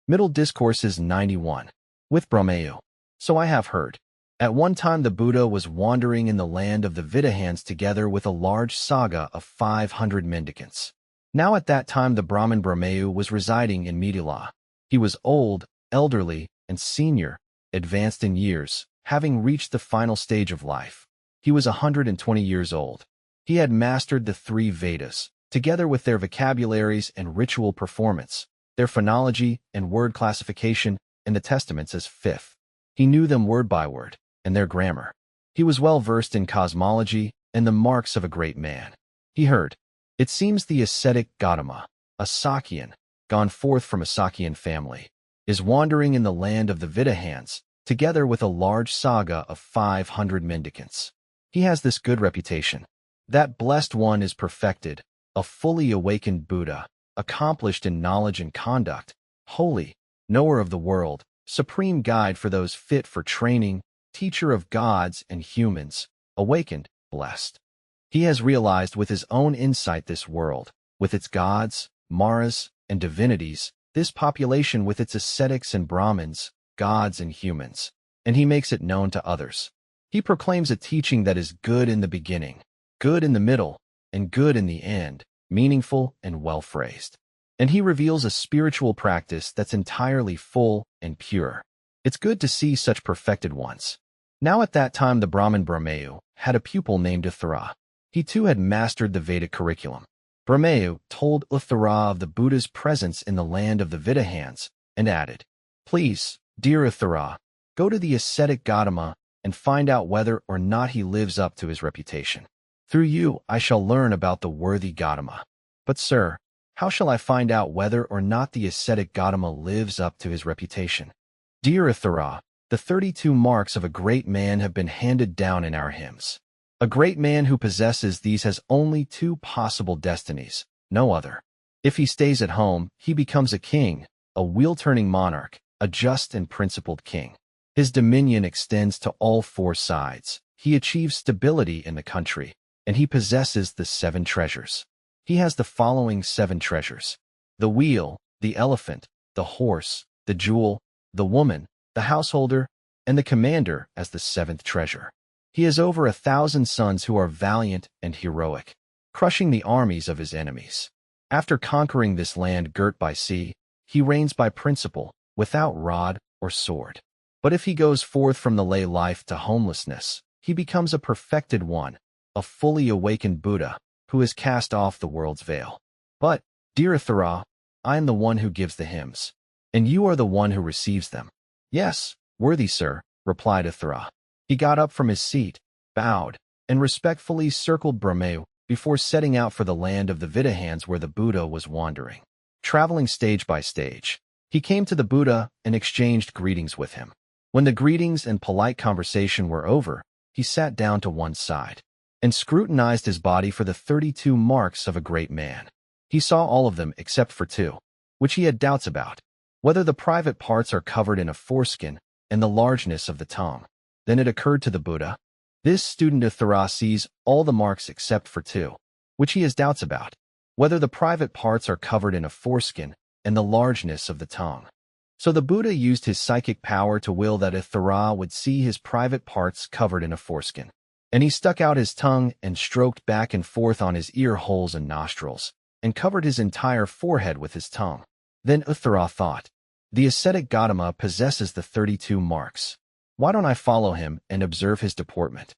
Middle Discourses 91. With Brahmāyu. So I have heard. At one time the Buddha was wandering in the land of the Vidahans together with a large saga of 500 mendicants. Now at that time the Brahmin Brahmāyu was residing in Mithila. He was old, elderly, and senior, advanced in years, having reached the final stage of life. He was 120 years old. He had mastered the 3 Vedas, together with their vocabularies and ritual performance, their phonology and word classification, and the testaments as fifth. He knew them word by word, and their grammar. He was well versed in cosmology and the marks of a great man. He heard, it seems the ascetic Gotama, a Sakyan, gone forth from a Sakyan family, is wandering in the land of the Vidahans, together with a large saga of 500 mendicants. He has this good reputation. That blessed one is perfected, a fully awakened Buddha, accomplished in knowledge and conduct, holy, knower of the world, supreme guide for those fit for training, teacher of gods and humans, awakened, blessed. He has realized with his own insight this world, with its gods, maras, and divinities, this population with its ascetics and Brahmins, gods and humans, and he makes it known to others. He proclaims a teaching that is good in the beginning, good in the middle, and good in the end, meaningful and well-phrased. And he reveals a spiritual practice that's entirely full and pure. It's good to see such perfected ones. Now at that time the Brahmin Brahmāyu had a pupil named Uttara. He too had mastered the Vedic curriculum. Brahmāyu told Uttara of the Buddha's presence in the land of the Vidahans and added, please, dear Uttara, go to the ascetic Gotama and find out whether or not he lives up to his reputation. Through you I shall learn about the worthy Gotama. But sir, how shall I find out whether or not the ascetic Gotama lives up to his reputation? Dear Uttara, the 32 marks of a great man have been handed down in our hymns. A great man who possesses these has only 2 possible destinies, no other. If he stays at home, he becomes a king, a wheel-turning monarch, a just and principled king. His dominion extends to all 4 sides. He achieves stability in the country, and he possesses the 7 treasures. He has the following 7 treasures: the wheel, the elephant, the horse, the jewel, the woman, the householder, and the commander as the 7th treasure. He has over 1,000 sons who are valiant and heroic, crushing the armies of his enemies. After conquering this land girt by sea, he reigns by principle, without rod or sword. But if he goes forth from the lay life to homelessness, he becomes a perfected one, a fully awakened Buddha, who has cast off the world's veil. But, dear Uttara, I am the one who gives the hymns, and you are the one who receives them. Yes, worthy sir, replied Uttara. He got up from his seat, bowed, and respectfully circled Brahmāyu before setting out for the land of the Vidahans where the Buddha was wandering. Traveling stage by stage, he came to the Buddha and exchanged greetings with him. When the greetings and polite conversation were over, he sat down to one side and scrutinized his body for the 32 marks of a great man. He saw all of them except for 2, which he had doubts about, whether the private parts are covered in a foreskin and the largeness of the tongue. Then it occurred to the Buddha, this student Uttara sees all the marks except for 2, which he has doubts about, whether the private parts are covered in a foreskin and the largeness of the tongue. So the Buddha used his psychic power to will that Uttara would see his private parts covered in a foreskin. And he stuck out his tongue and stroked back and forth on his ear holes and nostrils, and covered his entire forehead with his tongue. Then Uttara thought, the ascetic Gotama possesses the 32 marks. Why don't I follow him and observe his deportment?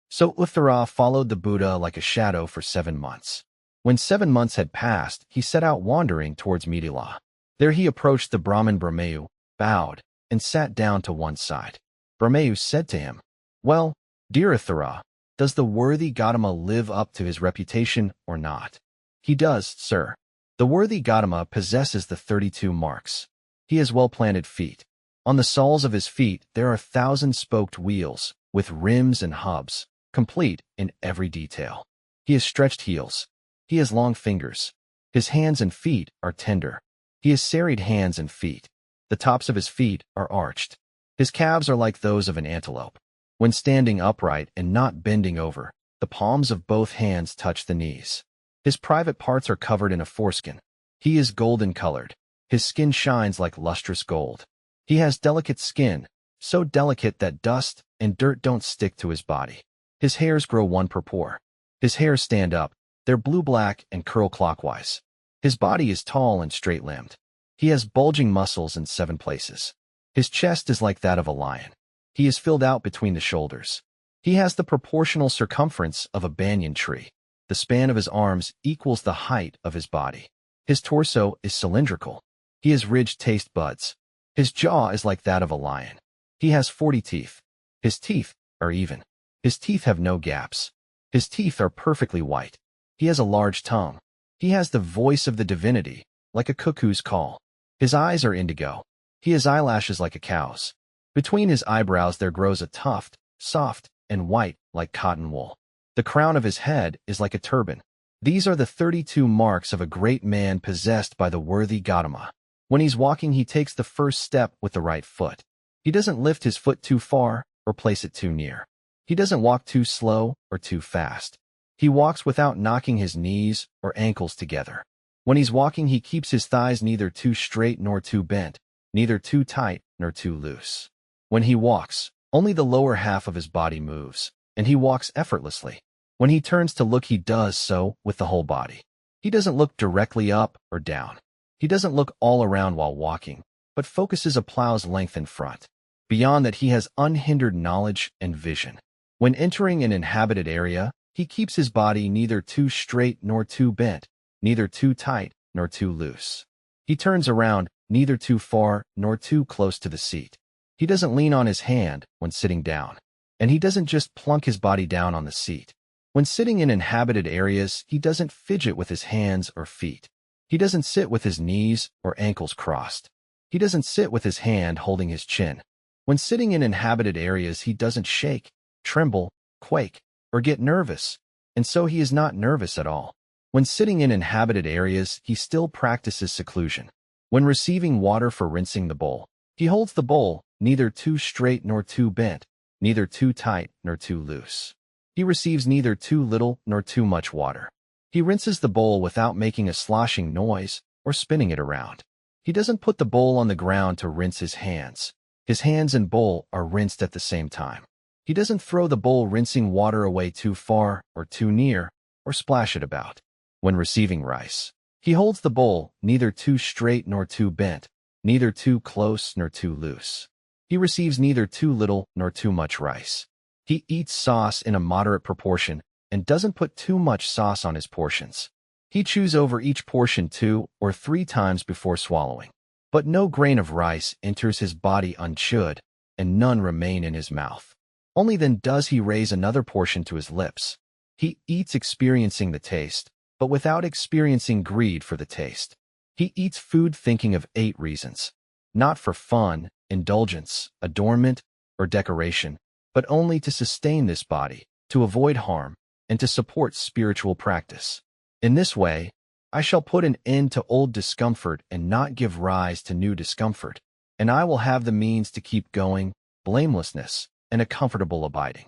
So Uttara followed the Buddha like a shadow for 7 months. When 7 months had passed, he set out wandering towards Mithila. There he approached the Brahmin Brahmāyu, bowed, and sat down to one side. Brahmāyu said to him, well, dear Uttara, does the worthy Gotama live up to his reputation or not? He does, sir. The worthy Gotama possesses the 32 marks. He has well-planted feet. On the soles of his feet there are 1,000-spoked wheels, with rims and hubs, complete in every detail. He has stretched heels. He has long fingers. His hands and feet are tender. He has serried hands and feet. The tops of his feet are arched. His calves are like those of an antelope. When standing upright and not bending over, the palms of both hands touch the knees. His private parts are covered in a foreskin. He is golden-colored. His skin shines like lustrous gold. He has delicate skin, so delicate that dust and dirt don't stick to his body. His hairs grow one per pore. His hairs stand up, they're blue-black and curl clockwise. His body is tall and straight-limbed. He has bulging muscles in 7 places. His chest is like that of a lion. He is filled out between the shoulders. He has the proportional circumference of a banyan tree. The span of his arms equals the height of his body. His torso is cylindrical. He has ridged taste buds. His jaw is like that of a lion. He has 40 teeth. His teeth are even. His teeth have no gaps. His teeth are perfectly white. He has a large tongue. He has the voice of the divinity, like a cuckoo's call. His eyes are indigo. He has eyelashes like a cow's. Between his eyebrows there grows a tuft, soft and white like cotton wool. The crown of his head is like a turban. These are the 32 marks of a great man possessed by the worthy Gotama. When he's walking, he takes the first step with the right foot. He doesn't lift his foot too far or place it too near. He doesn't walk too slow or too fast. He walks without knocking his knees or ankles together. When he's walking, he keeps his thighs neither too straight nor too bent, neither too tight nor too loose. When he walks, only the lower half of his body moves, and he walks effortlessly. When he turns to look, he does so with the whole body. He doesn't look directly up or down. He doesn't look all around while walking, but focuses a plow's length in front. Beyond that, he has unhindered knowledge and vision. When entering an inhabited area, he keeps his body neither too straight nor too bent, neither too tight nor too loose. He turns around, neither too far nor too close to the seat. He doesn't lean on his hand when sitting down, and he doesn't just plunk his body down on the seat. When sitting in inhabited areas, he doesn't fidget with his hands or feet. He doesn't sit with his knees or ankles crossed. He doesn't sit with his hand holding his chin. When sitting in inhabited areas, he doesn't shake, tremble, quake, or get nervous, and so he is not nervous at all. When sitting in inhabited areas, he still practices seclusion. When receiving water for rinsing the bowl, he holds the bowl neither too straight nor too bent, neither too tight nor too loose. He receives neither too little nor too much water. He rinses the bowl without making a sloshing noise or spinning it around. He doesn't put the bowl on the ground to rinse his hands. His hands and bowl are rinsed at the same time. He doesn't throw the bowl rinsing water away too far or too near or splash it about. When receiving rice, he holds the bowl neither too straight nor too bent, neither too close nor too loose. He receives neither too little nor too much rice. He eats sauce in a moderate proportion and doesn't put too much sauce on his portions. He chews over each portion 2 or 3 times before swallowing. But no grain of rice enters his body unchewed, and none remain in his mouth. Only then does he raise another portion to his lips. He eats experiencing the taste, but without experiencing greed for the taste. He eats food thinking of 8 reasons, not for fun, indulgence, adornment, or decoration, but only to sustain this body, to avoid harm, and to support spiritual practice. In this way, I shall put an end to old discomfort and not give rise to new discomfort, and I will have the means to keep going, blamelessness, and a comfortable abiding.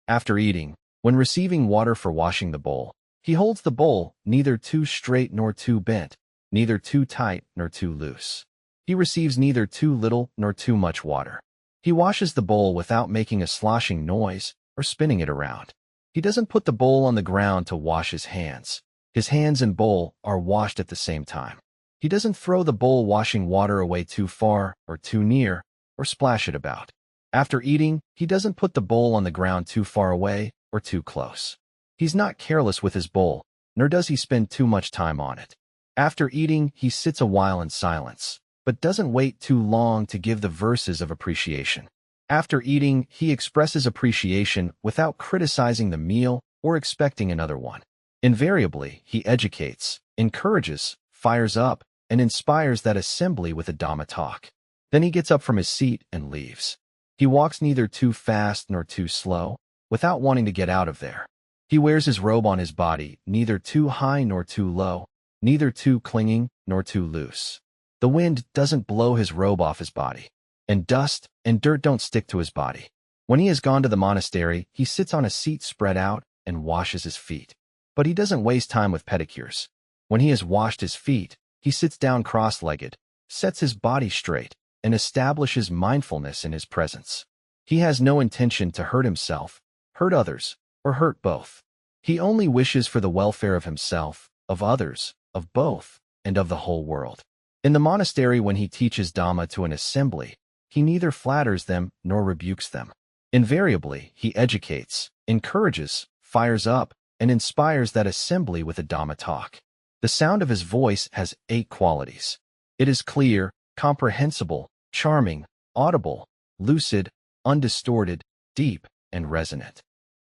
After eating, when receiving water for washing the bowl, he holds the bowl neither too straight nor too bent, neither too tight nor too loose. He receives neither too little nor too much water. He washes the bowl without making a sloshing noise or spinning it around. He doesn't put the bowl on the ground to wash his hands. His hands and bowl are washed at the same time. He doesn't throw the bowl washing water away too far or too near or splash it about. After eating, he doesn't put the bowl on the ground too far away or too close. He's not careless with his bowl, nor does he spend too much time on it. After eating, he sits a while in silence, but doesn't wait too long to give the verses of appreciation. After eating, he expresses appreciation without criticizing the meal or expecting another one. Invariably, he educates, encourages, fires up, and inspires that assembly with a Dhamma talk. Then he gets up from his seat and leaves. He walks neither too fast nor too slow, without wanting to get out of there. He wears his robe on his body, neither too high nor too low, neither too clinging nor too loose. The wind doesn't blow his robe off his body, and dust and dirt don't stick to his body. When he has gone to the monastery, he sits on a seat spread out and washes his feet. But he doesn't waste time with pedicures. When he has washed his feet, he sits down cross-legged, sets his body straight, and establishes mindfulness in his presence. He has no intention to hurt himself, hurt others, or hurt both. He only wishes for the welfare of himself, of others, of both, and of the whole world. In the monastery, when he teaches Dhamma to an assembly, he neither flatters them nor rebukes them. Invariably, he educates, encourages, fires up, and inspires that assembly with a Dhamma talk. The sound of his voice has 8 qualities. It is clear, comprehensible, charming, audible, lucid, undistorted, deep, and resonant.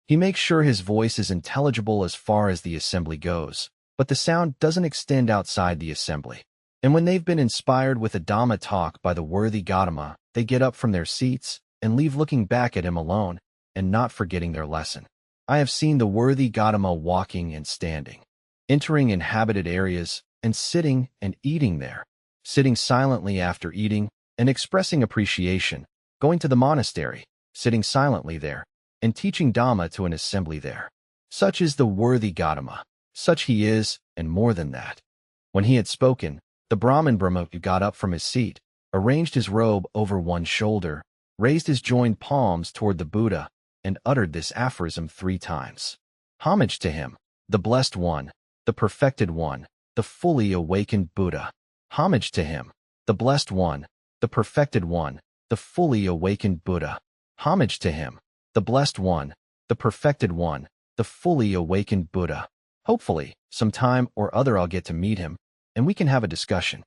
He makes sure his voice is intelligible as far as the assembly goes, but the sound doesn't extend outside the assembly. And when they've been inspired with a Dhamma talk by the worthy Gotama, they get up from their seats and leave looking back at him alone and not forgetting their lesson. I have seen the worthy Gotama walking and standing, entering inhabited areas and sitting and eating there, sitting silently after eating and expressing appreciation, going to the monastery, sitting silently there, and teaching Dhamma to an assembly there. Such is the worthy Gotama. Such he is, and more than that. When he had spoken, the Brahmāyu got up from his seat, arranged his robe over one shoulder, raised his joined palms toward the Buddha, and uttered this aphorism 3 times. Homage to him, the Blessed One, the Perfected One, the fully awakened Buddha. Homage to him, the Blessed One, the Perfected One, the fully awakened Buddha. Homage to him, the Blessed One, the Perfected One, the fully awakened Buddha. Hopefully, sometime or other I'll get to meet him, and we can have a discussion.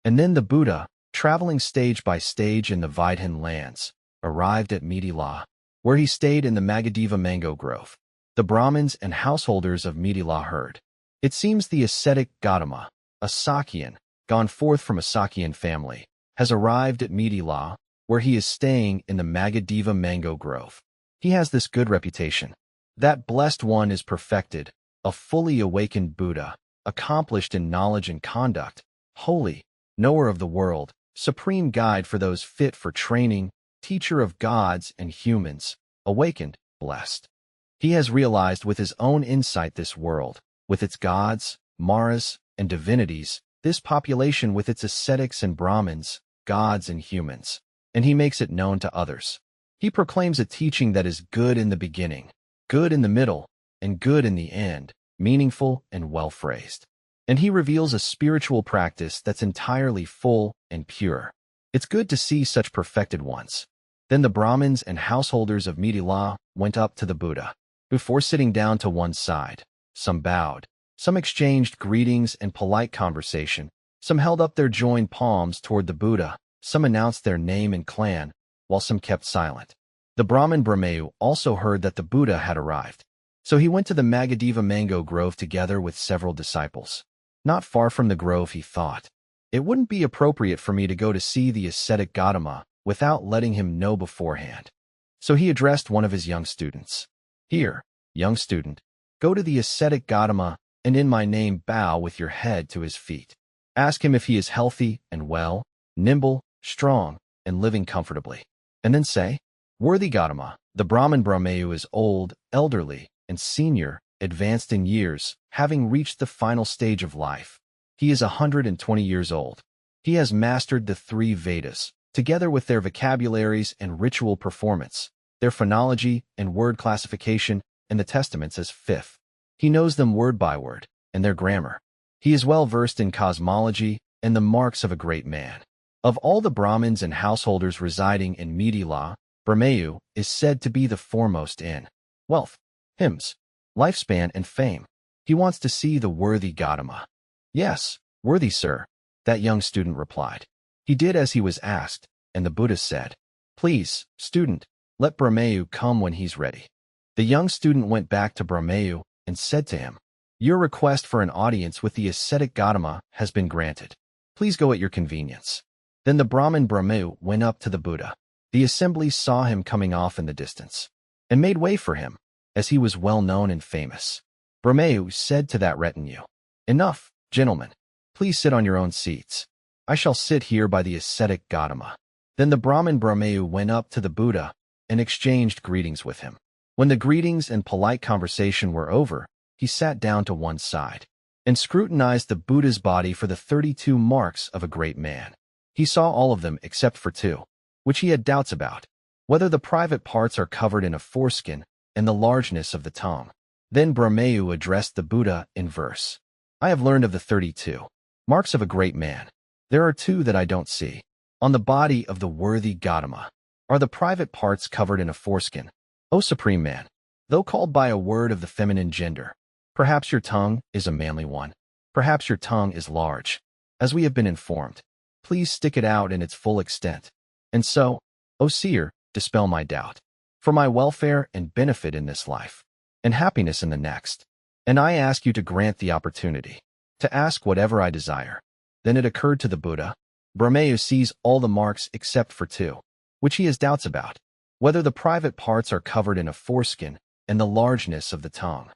And then the Buddha, traveling stage by stage in the Vidhan lands, arrived at Midila, where he stayed in the Majjhima mango grove. The Brahmins and householders of Midila heard. It seems the ascetic Gotama, a Sakyan, gone forth from a Sakyan family, has arrived at Midila, where he is staying in the Majjhima mango grove. He has this good reputation. That Blessed One is perfected, a fully awakened Buddha, accomplished in knowledge and conduct, holy, knower of the world, supreme guide for those fit for training, teacher of gods and humans, awakened, blessed. He has realized with his own insight this world, with its gods, maras, and divinities, this population with its ascetics and Brahmins, gods and humans, and he makes it known to others. He proclaims a teaching that is good in the beginning, good in the middle, and good in the end, meaningful and well-phrased. And he reveals a spiritual practice that's entirely full and pure. It's good to see such perfected ones. Then the Brahmins and householders of Midila went up to the Buddha. Before sitting down to one side, some bowed, some exchanged greetings and polite conversation, some held up their joined palms toward the Buddha, some announced their name and clan, while some kept silent. The Brahmin Brahmāyu also heard that the Buddha had arrived. So he went to the Majjhima mango grove together with several disciples. Not far from the grove, he thought, it wouldn't be appropriate for me to go to see the ascetic Gotama without letting him know beforehand. So he addressed one of his young students. Here, young student, go to the ascetic Gotama and in my name bow with your head to his feet. Ask him if he is healthy and well, nimble, strong, and living comfortably. And then say, worthy Gotama, the Brahmin Brahmāyu is old, elderly, and senior, advanced in years, having reached the final stage of life. He is 120 years old. He has mastered the 3 Vedas, together with their vocabularies and ritual performance, their phonology and word classification, and the testaments as 5th. He knows them word by word, and their grammar. He is well versed in cosmology and the marks of a great man. Of all the Brahmins and householders residing in Midila, Brahmāyu is said to be the foremost in wealth, hymns, lifespan, and fame. He wants to see the worthy Gotama. Yes, worthy sir, that young student replied. He did as he was asked, and the Buddha said, please, student, let Brahmāyu come when he's ready. The young student went back to Brahmāyu and said to him, your request for an audience with the ascetic Gotama has been granted. Please go at your convenience. Then the Brahmin Brahmāyu went up to the Buddha. The assembly saw him coming off in the distance, and made way for him, as he was well known and famous. Brahmāyu said to that retinue, enough, gentlemen, please sit on your own seats. I shall sit here by the ascetic Gotama. Then the Brahmin Brahmāyu went up to the Buddha and exchanged greetings with him. When the greetings and polite conversation were over, he sat down to one side and scrutinized the Buddha's body for the 32 marks of a great man. He saw all of them except for two, which he had doubts about, whether the private parts are covered in a foreskin and the largeness of the tongue. Then Brahmāyu addressed the Buddha in verse. I have learned of the 32 marks of a great man. There are two that I don't see. On the body of the worthy Gotama are the private parts covered in a foreskin. O Supreme Man, though called by a word of the feminine gender, perhaps your tongue is a manly one. Perhaps your tongue is large. As we have been informed, please stick it out in its full extent. And so, O Seer, dispel my doubt, for my welfare and benefit in this life, and happiness in the next. And I ask you to grant the opportunity to ask whatever I desire. Then it occurred to the Buddha, Brahmāyu sees all the marks except for two, which he has doubts about, whether the private parts are covered in a foreskin and the largeness of the tongue.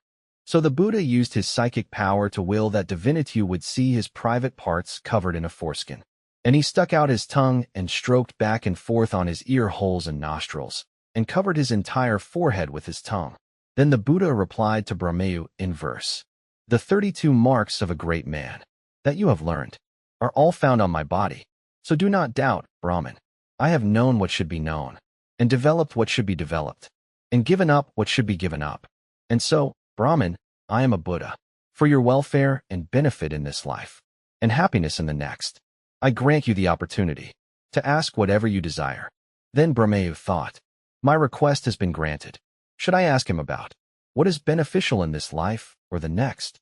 So the Buddha used his psychic power to will that divinity would see his private parts covered in a foreskin. And he stuck out his tongue and stroked back and forth on his ear holes and nostrils, and covered his entire forehead with his tongue. Then the Buddha replied to Brahmāyu in verse. The 32 marks of a great man that you have learned are all found on my body. So do not doubt, Brahmin. I have known what should be known, and developed what should be developed, and given up what should be given up. And so, Brahmin, I am a Buddha, for your welfare and benefit in this life, and happiness in the next. I grant you the opportunity to ask whatever you desire. Then Brahmāyu thought, my request has been granted. Should I ask him about what is beneficial in this life or the next?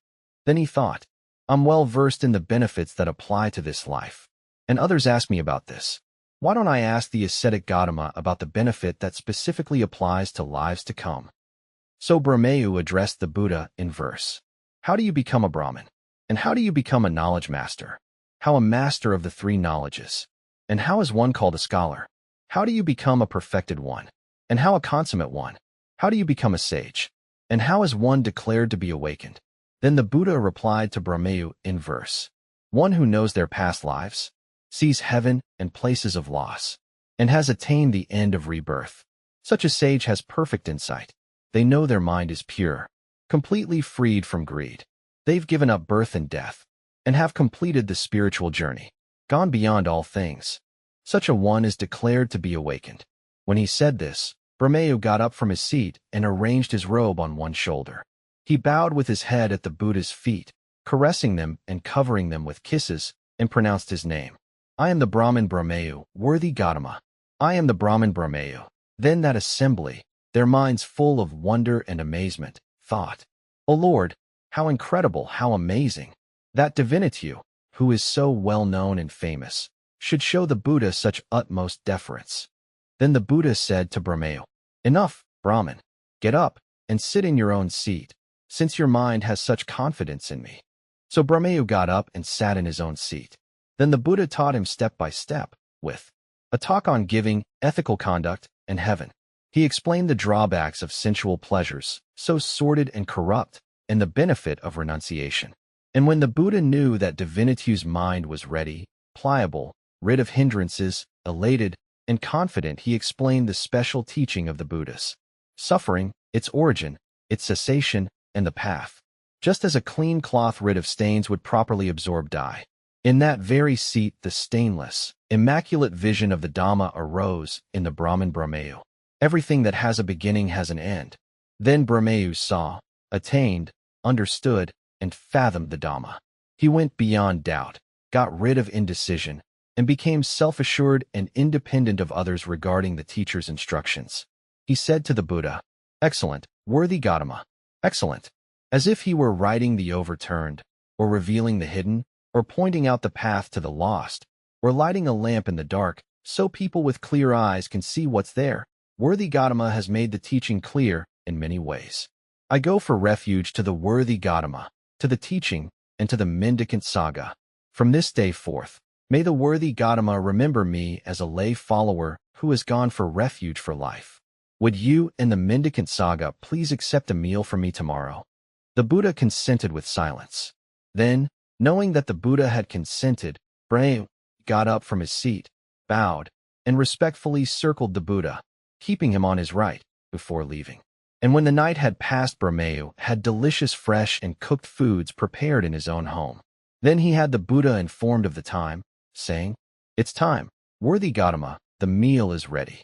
Then he thought, I'm well versed in the benefits that apply to this life, and others ask me about this. Why don't I ask the ascetic Gotama about the benefit that specifically applies to lives to come? So Brahmāyu addressed the Buddha in verse. How do you become a Brahmin? And how do you become a knowledge master? How a master of the three knowledges? And how is one called a scholar? How do you become a perfected one? And how a consummate one? How do you become a sage? And how is one declared to be awakened? Then the Buddha replied to Brahmāyu in verse. One who knows their past lives, sees heaven and places of loss, and has attained the end of rebirth. Such a sage has perfect insight. They know their mind is pure, completely freed from greed. They've given up birth and death, and have completed the spiritual journey, gone beyond all things. Such a one is declared to be awakened. When he said this, Brahmāyu got up from his seat and arranged his robe on one shoulder. He bowed with his head at the Buddha's feet, caressing them and covering them with kisses, and pronounced his name. I am the Brahmin Brahmāyu, worthy Gotama. I am the Brahmin Brahmāyu. Then that assembly, their minds full of wonder and amazement, thought, O Lord, how incredible, how amazing! That divinity, who is so well known and famous, should show the Buddha such utmost deference. Then the Buddha said to Brahmāyu, Enough, Brahmin. Get up and sit in your own seat, since your mind has such confidence in me. So Brahmāyu got up and sat in his own seat. Then the Buddha taught him step by step, with a talk on giving, ethical conduct, and heaven. He explained the drawbacks of sensual pleasures, so sordid and corrupt, and the benefit of renunciation. And when the Buddha knew that divinity's mind was ready, pliable, rid of hindrances, elated, and confident, he explained the special teaching of the Buddhas, suffering, its origin, its cessation, and the path. Just as a clean cloth rid of stains would properly absorb dye, in that very seat the stainless, immaculate vision of the Dhamma arose in the Brahmin Brahmāyu. Everything that has a beginning has an end. Then Brahmāyu saw, attained, understood, and fathomed the Dhamma. He went beyond doubt, got rid of indecision, and became self-assured and independent of others regarding the teacher's instructions. He said to the Buddha, Excellent, worthy Gotama, excellent, as if he were righting the overturned, or revealing the hidden, or pointing out the path to the lost, or lighting a lamp in the dark, so people with clear eyes can see what's there. Worthy Gotama has made the teaching clear in many ways. I go for refuge to the worthy Gotama, to the teaching, and to the mendicant saga. From this day forth, may the worthy Gotama remember me as a lay follower who has gone for refuge for life. Would you and the mendicant saga please accept a meal from me tomorrow? The Buddha consented with silence. Then, knowing that the Buddha had consented, Brahmāyu got up from his seat, bowed, and respectfully circled the Buddha, keeping him on his right, before leaving. And when the night had passed, Brahmāyu had delicious fresh and cooked foods prepared in his own home. Then he had the Buddha informed of the time, saying, It's time. Worthy Gotama, the meal is ready.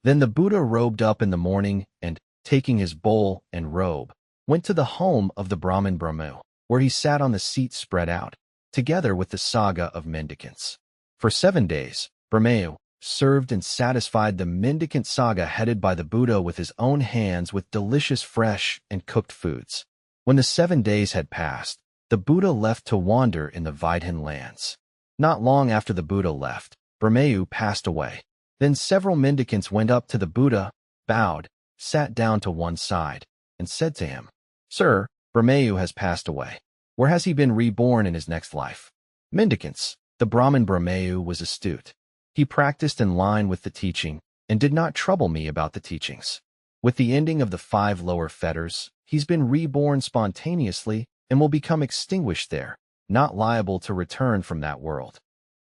Then the Buddha robed up in the morning and, taking his bowl and robe, went to the home of the Brahmin Brahmāyu, where he sat on the seat spread out, together with the saga of mendicants. For 7 days, Brahmāyu served and satisfied the mendicant saga headed by the Buddha with his own hands with delicious fresh and cooked foods. When the 7 days had passed, the Buddha left to wander in the Vidhan lands. Not long after the Buddha left, Brahmāyu passed away. Then several mendicants went up to the Buddha, bowed, sat down to one side, and said to him, "Sir, Brahmāyu has passed away. Where has he been reborn in his next life?" Mendicants. The Brahmin Brahmāyu was astute. He practiced in line with the teaching and did not trouble me about the teachings. With the ending of the 5 lower fetters, he's been reborn spontaneously and will become extinguished there, not liable to return from that world.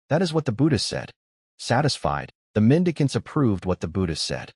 That is what the Buddha said. Satisfied, the mendicants approved what the Buddha said.